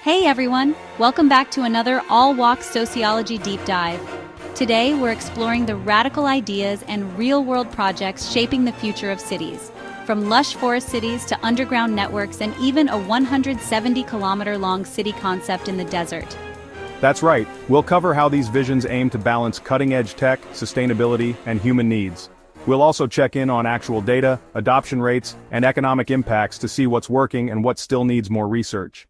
Hey everyone, welcome back to another All-Walk Sociology Deep Dive. Today we're exploring the radical ideas and real-world projects shaping the future of cities, from lush forest cities to underground networks and even a 170-kilometer-long city concept in the desert. That's right, we'll cover how these visions aim to balance cutting-edge tech, sustainability, and human needs. We'll also check in on actual data, adoption rates, and economic impacts to see what's working and what still needs more research.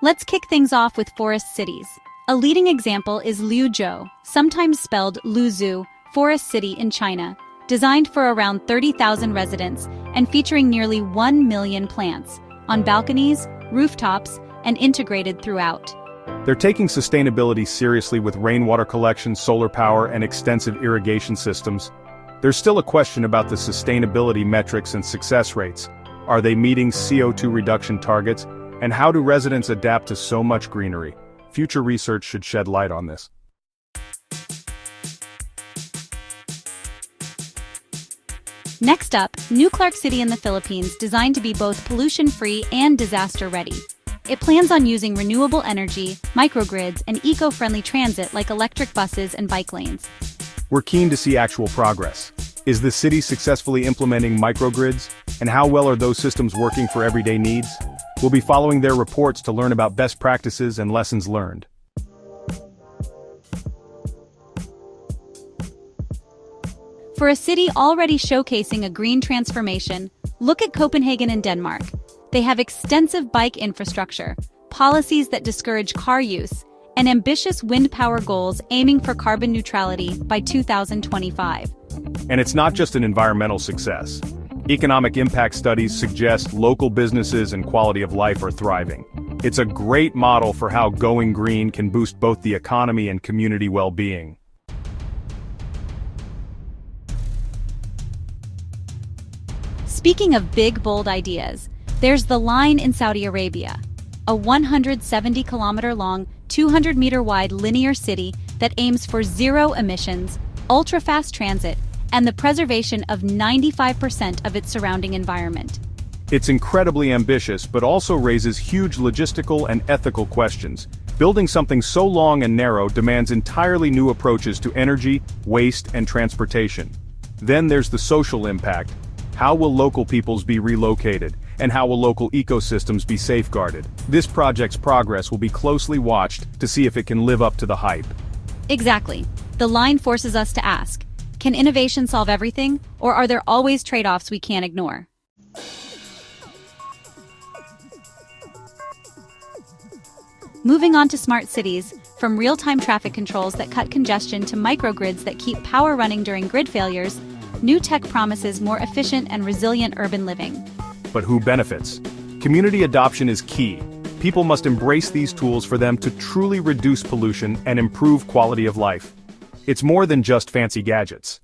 Let's kick things off with forest cities. A leading example is Liuzhou, sometimes spelled Luzhu, Forest City in China, designed for around 30,000 residents and featuring nearly 1 million plants, on balconies, rooftops, and integrated throughout. They're taking sustainability seriously with rainwater collection, solar power, and extensive irrigation systems. There's still a question about the sustainability metrics and success rates. Are they meeting CO2 reduction targets? And how do residents adapt to so much greenery? Future research should shed light on this. Next up, New Clark City in the Philippines, designed to be both pollution-free and disaster-ready. It plans on using renewable energy, microgrids, and eco-friendly transit like electric buses and bike lanes. We're keen to see actual progress. Is the city successfully implementing microgrids? And how well are those systems working for everyday needs? We'll be following their reports to learn about best practices and lessons learned. For a city already showcasing a green transformation, look at Copenhagen in Denmark. They have extensive bike infrastructure, policies that discourage car use, and ambitious wind power goals aiming for carbon neutrality by 2025. And it's not just an environmental success. Economic impact studies suggest local businesses and quality of life are thriving. It's a great model for how going green can boost both the economy and community well-being. Speaking of big, bold ideas, there's the Line in Saudi Arabia, a 170-kilometer-long, 200-meter-wide linear city that aims for zero emissions, ultra-fast transit, and the preservation of 95% of its surrounding environment. It's incredibly ambitious, but also raises huge logistical and ethical questions. Building something so long and narrow demands entirely new approaches to energy, waste, and transportation. Then there's the social impact. How will local peoples be relocated? And how will local ecosystems be safeguarded? This project's progress will be closely watched to see if it can live up to the hype. Exactly. The line forces us to ask, can innovation solve everything, or are there always trade-offs we can't ignore? Moving on to smart cities, from real-time traffic controls that cut congestion to microgrids that keep power running during grid failures, new tech promises more efficient and resilient urban living. But who benefits? Community adoption is key. People must embrace these tools for them to truly reduce pollution and improve quality of life. It's more than just fancy gadgets.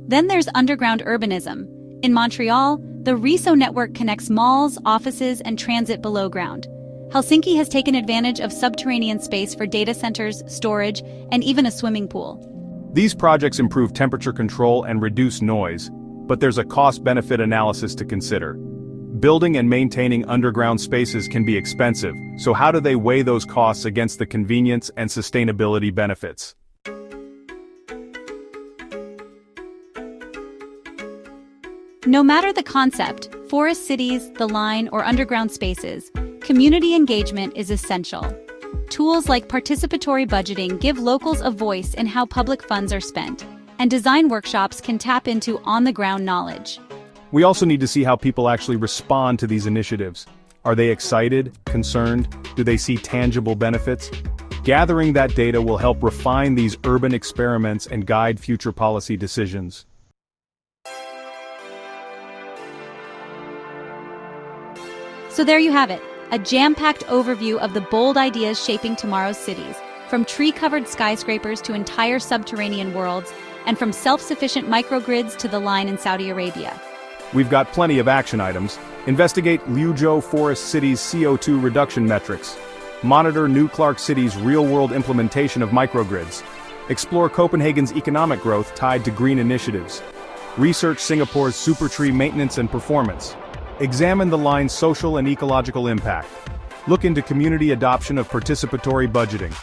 Then there's underground urbanism. In Montreal, the Riso network connects malls, offices, and transit below ground. Helsinki has taken advantage of subterranean space for data centers, storage, and even a swimming pool. These projects improve temperature control and reduce noise, but there's a cost-benefit analysis to consider. Building and maintaining underground spaces can be expensive, so how do they weigh those costs against the convenience and sustainability benefits? No matter the concept, forest cities, the line, or underground spaces, community engagement is essential. Tools like participatory budgeting give locals a voice in how public funds are spent, and design workshops can tap into on-the-ground knowledge. We also need to see how people actually respond to these initiatives. Are they excited, concerned? Do they see tangible benefits? Gathering that data will help refine these urban experiments and guide future policy decisions. So there you have it, a jam-packed overview of the bold ideas shaping tomorrow's cities, from tree-covered skyscrapers to entire subterranean worlds, and from self-sufficient microgrids to the Line in Saudi Arabia. We've got plenty of action items. Investigate Liuzhou Forest City's CO2 reduction metrics. Monitor New Clark City's real-world implementation of microgrids. Explore Copenhagen's economic growth tied to green initiatives. Research Singapore's Supertree maintenance and performance. Examine the line's social and ecological impact. Look into community adoption of participatory budgeting.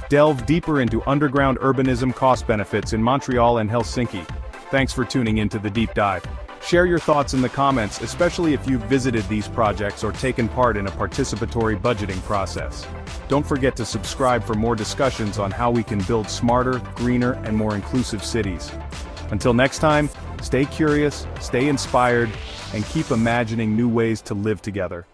Delve deeper into underground urbanism cost benefits in Montreal and Helsinki. Thanks for tuning into the deep dive. Share your thoughts in the comments, especially if you've visited these projects or taken part in a participatory budgeting process. Don't forget to subscribe for more discussions on how we can build smarter, greener, and more inclusive cities. Until next time, stay curious, stay inspired, and keep imagining new ways to live together.